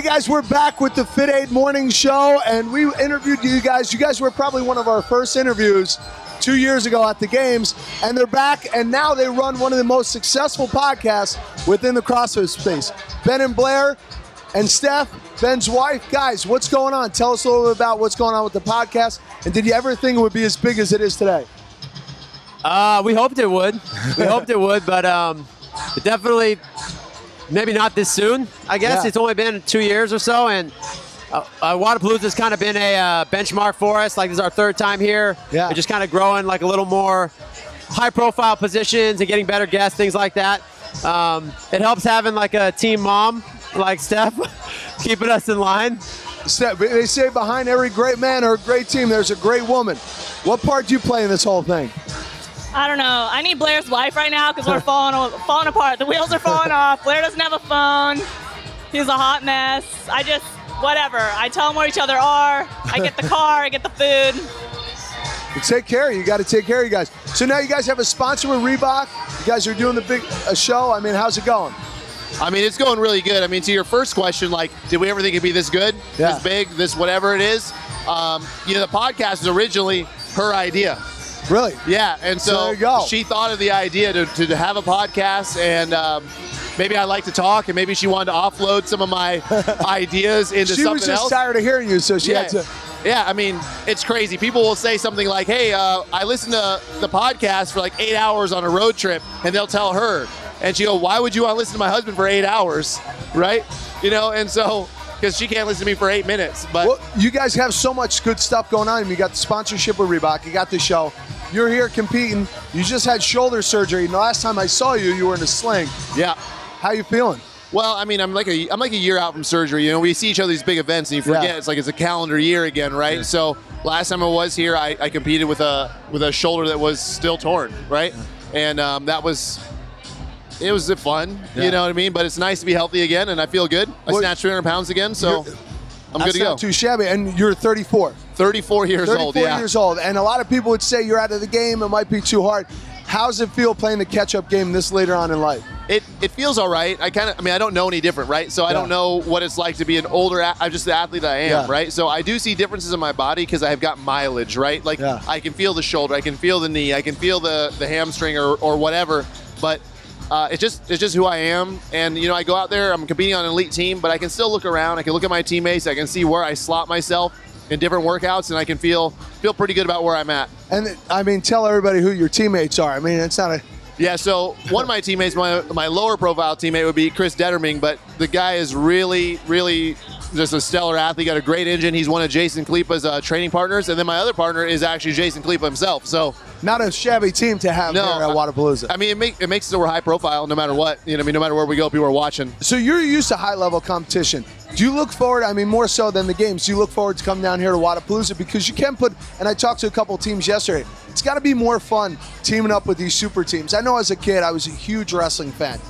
Hey guys, we're back with the FITAID morning show, and we interviewed you guys. You guys were probably one of our first interviews 2 years ago at the games, and they're back, and now they run one of the most successful podcasts within the CrossFit space. Ben and Blair and Steph, Ben's wife. Guys, what's going on? Tell us a little bit about what's going on with the podcast, and did you ever think it would be as big as it is today? We hoped it would. We hoped it would, but definitely maybe not this soon, I guess. Yeah. It's only been 2 years or so, and Waterpalooza has kind of been a benchmark for us. Like, this is our third time here. Yeah. We're just kind of growing like a little more high-profile positions and getting better guests, things like that. It helps having like a team mom like Steph keeping us in line. Steph, they say behind every great man or a great team, there's a great woman. What part do you play in this whole thing? I don't know. I need Blair's wife right now because we're falling apart. The wheels are falling off. Blair doesn't have a phone. He's a hot mess. Whatever. I tell them where each other are. I get the car. I get the food. You take care. You got to take care of you guys. So now you guys have a sponsor with Reebok. You guys are doing the big show. I mean, how's it going? I mean, it's going really good. I mean, to your first question, like, did we ever think it'd be this good, this big, this whatever it is? You know, the podcast was originally her idea. Really? Yeah, and so there you go. She thought of the idea to have a podcast, and maybe I like to talk, and maybe she wanted to offload some of my ideas into something else. She was just tired of hearing you, so she had to. Yeah, I mean, it's crazy. People will say something like, hey, I listened to the podcast for like 8 hours on a road trip, and they'll tell her. And she go, why would you want to listen to my husband for 8 hours, right? You know, and so, because she can't listen to me for 8 minutes. But well, you guys have so much good stuff going on. You got the sponsorship with Reebok. You got the show. You're here competing. You just had shoulder surgery. And the last time I saw you, you were in a sling. Yeah. How you feeling? Well, I mean, I'm like a year out from surgery. You know, we see each other these big events, and you forget it's like it's a calendar year again, right? Yeah. So last time I was here, I competed with a shoulder that was still torn, right? And it was fun, you know what I mean? But it's nice to be healthy again, and I feel good. I snatched 300 pounds again, so I'm good to go. That's not too shabby, and you're 34. 34 years old, yeah. 34 years old, and a lot of people would say you're out of the game, it might be too hard. How's it feel playing the catch-up game this later on in life? It feels all right. I don't know any different, right? So I don't know what it's like to be an older, I'm just the athlete I am, right? So I do see differences in my body because I've got mileage, right? Like, I can feel the shoulder, I can feel the knee, I can feel the hamstring or whatever, but it's just who I am. And, you know, I go out there, I'm competing on an elite team, but I can still look around, I can look at my teammates, I can see where I slot myself in different workouts, and I can feel pretty good about where I'm at. And I mean, tell everybody who your teammates are. I mean, it's not a... Yeah, so one of my teammates, my lower profile teammate would be Chris Detterming, but the guy is really, really just a stellar athlete, got a great engine. He's one of Jason Kalipa's training partners, and then my other partner is actually Jason Kalipa himself. So not a shabby team to have here at Waterpalooza. I mean, it makes it so we're high profile no matter what. You know, I mean, no matter where we go, people are watching. So you're used to high level competition. Do you look forward, I mean, more so than the games, do you look forward to coming down here to Waterpalooza? Because you can put, and I talked to a couple teams yesterday, it's got to be more fun teaming up with these super teams. I know as a kid, I was a huge wrestling fan.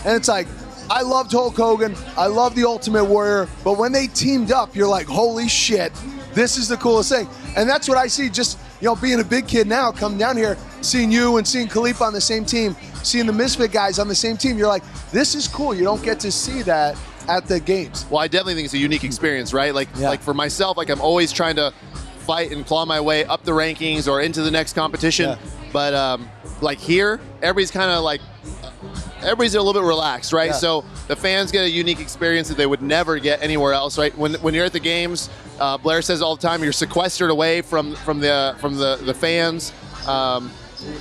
And it's like, I loved Hulk Hogan, I loved the Ultimate Warrior, but when they teamed up, you're like, holy shit, this is the coolest thing. And that's what I see, just, you know, being a big kid now, coming down here, seeing you and seeing Kalipa on the same team, seeing the Misfit guys on the same team, you're like, this is cool. You don't get to see that at the games. Well, I definitely think it's a unique experience, right? Like for myself, like I'm always trying to fight and claw my way up the rankings or into the next competition. Yeah. But like here, everybody's kind of like, everybody's a little bit relaxed, right? Yeah. So the fans get a unique experience that they would never get anywhere else, right? When you're at the games, Blair says all the time, you're sequestered away from the fans.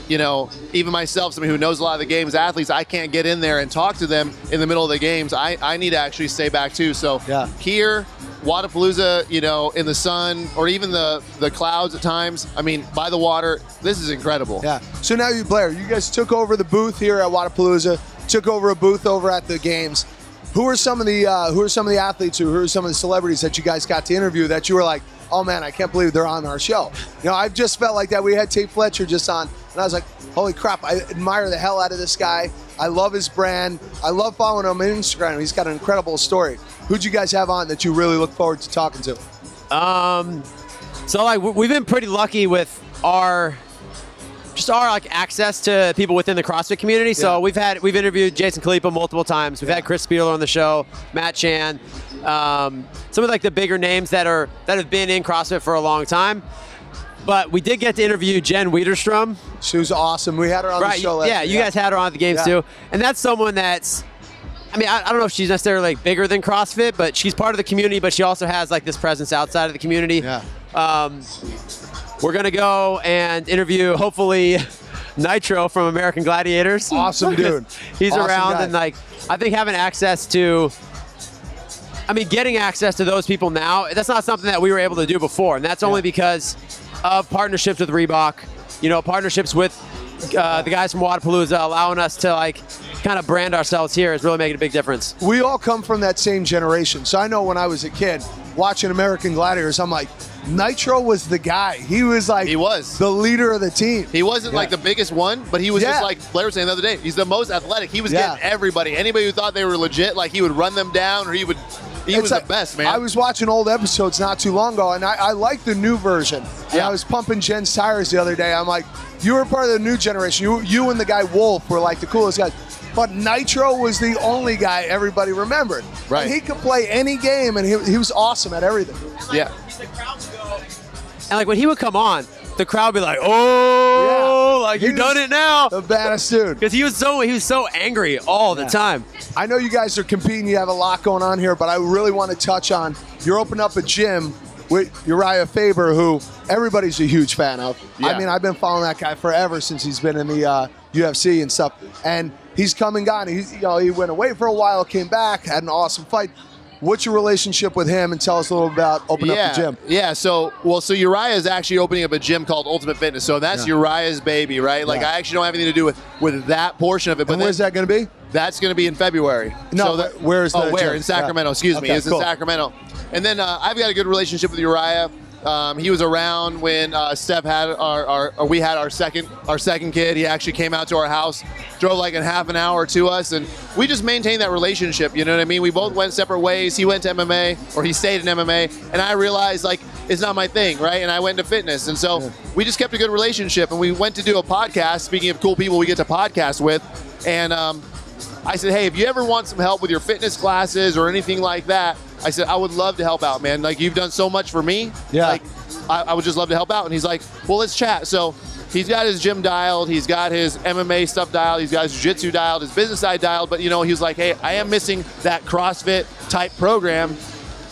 You know, even myself, somebody who knows a lot of the games, athletes, I can't get in there and talk to them in the middle of the games. I need to actually stay back too. So here, Waterpalooza, you know, in the sun or even the clouds at times, I mean, by the water, this is incredible. Yeah. So now you, Blair, you guys took over the booth here at Waterpalooza, took over a booth over at the games. Who are some of the athletes who are some of the celebrities that you guys got to interview that you were like, oh man, I can't believe they're on our show? You know, I've just felt like that. We had Tate Fletcher just on, and I was like, holy crap, I admire the hell out of this guy. I love his brand. I love following him on Instagram. He's got an incredible story. Who'd you guys have on that you really look forward to talking to? So like we've been pretty lucky with our just our like access to people within the CrossFit community. So we've interviewed Jason Khalipa multiple times. We've had Chris Spieler on the show, Matt Chan, some of like the bigger names that have been in CrossFit for a long time. But we did get to interview Jen Wiederstrom. She was awesome. We had her on the show last year. You guys had her on at the games too. And that's someone that's, I mean, I don't know if she's necessarily like bigger than CrossFit, but she's part of the community, but she also has like this presence outside of the community. Yeah. We're going to go and interview, hopefully, Nitro from American Gladiators. Awesome dude. He's awesome around guy. and like, I think having access to, getting access to those people now, that's not something that we were able to do before. And that's only because of partnerships with Reebok, partnerships with the guys from Waterpalooza, allowing us to like kind of brand ourselves here is really making a big difference. We all come from that same generation. So I know when I was a kid watching American Gladiators, I'm like, Nitro was the guy. He was like the leader of the team. He wasn't like the biggest one, but he was just like Blair was saying the other day, he's the most athletic. He was getting everybody. Anybody who thought they were legit, like he would run them down, or he was like, the best, man. I was watching old episodes not too long ago, and I like the new version. And I was pumping Jen's tires the other day. I'm like, you were part of the new generation. You and the guy Wolf were like the coolest guys. But Nitro was the only guy everybody remembered. Right. And he could play any game, and he was awesome at everything. And like when he would come on, the crowd would be like, "Oh, like you've done it now." The baddest dude. Because he was so angry all the time. I know you guys are competing. You have a lot going on here, but I really want to touch on you're opening up a gym with Uriah Faber, who everybody's a huge fan of. I mean, I've been following that guy forever since he's been in the UFC and stuff. And he's come and gone. He went away for a while, came back, had an awesome fight. What's your relationship with him, and tell us a little about opening up the gym? Yeah, so Uriah is actually opening up a gym called Ultimate Fitness. So that's Uriah's baby, right? Like I actually don't have anything to do with that portion of it. But where's that going to be? That's going to be in February. No, so where's the gym? In Sacramento, excuse me. It's in Sacramento. And then I've got a good relationship with Uriah. He was around when Steph had we had our second kid. He actually came out to our house, drove like a half an hour to us, and we just maintained that relationship. You know what I mean? We both went separate ways. He went to MMA, or he stayed in MMA, and I realized like it's not my thing, right? And I went into fitness, and so we just kept a good relationship. And we went to do a podcast. Speaking of cool people we get to podcast with, and I said, hey, if you ever want some help with your fitness classes or anything like that, I said, I would love to help out, man. Like, you've done so much for me. Yeah. Like, I would just love to help out. And he's like, well, let's chat. So he's got his gym dialed. He's got his MMA stuff dialed. He's got his jiu-jitsu dialed, his business side dialed. But, he was like, hey, I am missing that CrossFit type program.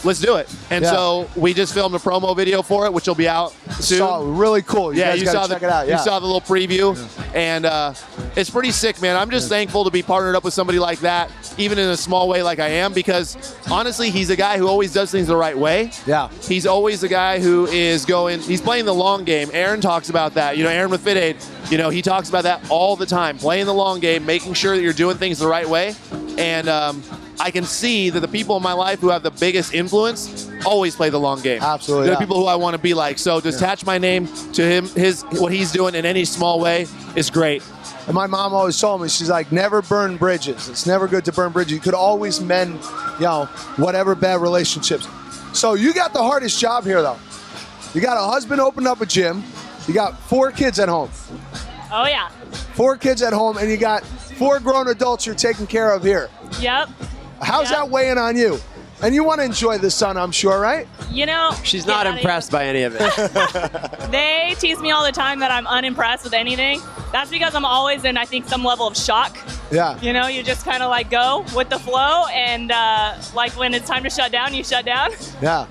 Let's do it. And so we just filmed a promo video for it, which will be out soon. Really cool. You guys gotta check it out. You saw the little preview. And it's pretty sick, man. I'm just thankful to be partnered up with somebody like that, even in a small way like I am, because honestly, he's a guy who always does things the right way. Yeah. He's always the guy who is he's playing the long game. Aaron talks about that. Aaron with FITAID, he talks about that all the time, playing the long game, making sure that you're doing things the right way. And I can see that the people in my life who have the biggest influence always play the long game. Absolutely. They're people who I want to be like. So to attach my name to him, what he's doing in any small way is great. And my mom always told me, she's like, never burn bridges. It's never good to burn bridges. You could always mend, whatever bad relationships. So you got the hardest job here, though. You got a husband opening up a gym. You got 4 kids at home. Oh, yeah. 4 kids at home, and you got 4 grown adults you're taking care of here. Yep. How's that weighing on you? And you want to enjoy the sun, I'm sure, right? She's not impressed by any of it. They tease me all the time that I'm unimpressed with anything. That's because I'm always in, I think, some level of shock. Yeah. You just kind of like go with the flow, and like when it's time to shut down, you shut down. Yeah.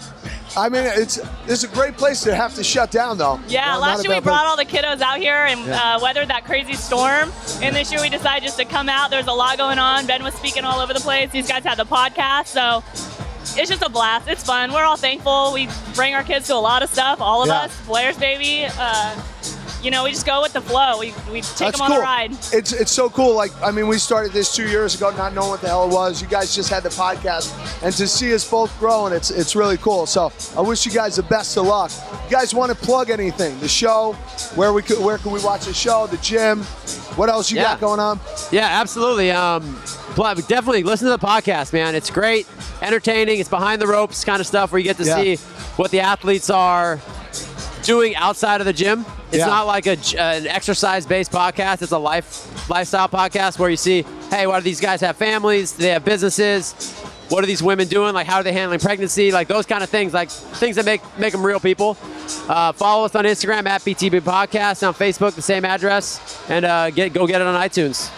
I mean, it's a great place to have to shut down, though. Yeah, last year we brought all the kiddos out here and weathered that crazy storm. And this year we decided just to come out. There's a lot going on. Ben was speaking all over the place. These guys had the podcast, so it's just a blast. It's fun. We're all thankful. We bring our kids to a lot of stuff, all of us. Blair's baby. We just go with the flow. We take them on a ride. It's so cool. Like, I mean, we started this 2 years ago, not knowing what the hell it was. You guys just had the podcast, and to see us both growing, it's really cool. So I wish you guys the best of luck. You guys want to plug anything? The show? Where can we watch the show? The gym? What else you got going on? Yeah, absolutely. Definitely listen to the podcast, man. It's great, entertaining. It's behind the ropes kind of stuff where you get to see what the athletes are doing outside of the gym. It's not like an exercise-based podcast. It's a lifestyle podcast where you see, hey, why do these guys have families? Do they have businesses? What are these women doing? Like, how are they handling pregnancy? Like, those kind of things, like things that make them real people. Follow us on Instagram at BTB Podcast, on Facebook, the same address, and go get it on iTunes.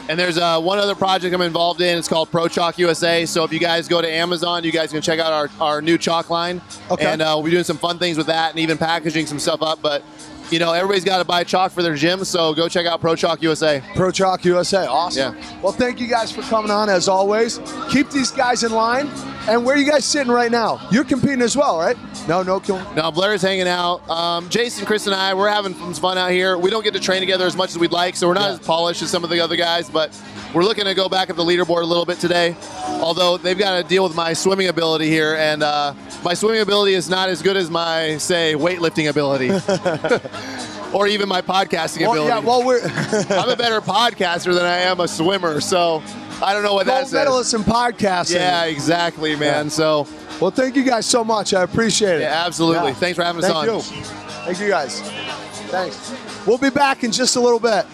And there's one other project I'm involved in. It's called Pro Chalk USA. So if you guys go to Amazon, you guys can check out our new chalk line. Okay. And we'll be doing some fun things with that and even packaging some stuff up. But, you know, everybody's got to buy chalk for their gym. So go check out Pro Chalk USA. Pro Chalk USA. Awesome. Yeah. Well, thank you guys for coming on, as always. Keep these guys in line. And where are you guys sitting right now? You're competing as well, right? No. No, Blair's hanging out. Jason, Chris, and I, we're having some fun out here. We don't get to train together as much as we'd like, so we're not as polished as some of the other guys, but we're looking to go back up the leaderboard a little bit today. Although they've got to deal with my swimming ability here, and my swimming ability is not as good as my, say, weightlifting ability. Or even my podcasting ability. Yeah, well, I'm a better podcaster than I am a swimmer, so I don't know what that says. Gold medalist in podcasting. Yeah, exactly, man. Yeah. So, well, thank you guys so much. I appreciate it. Yeah, absolutely. Yeah. Thanks for having us on. Thank you guys. Thanks. We'll be back in just a little bit.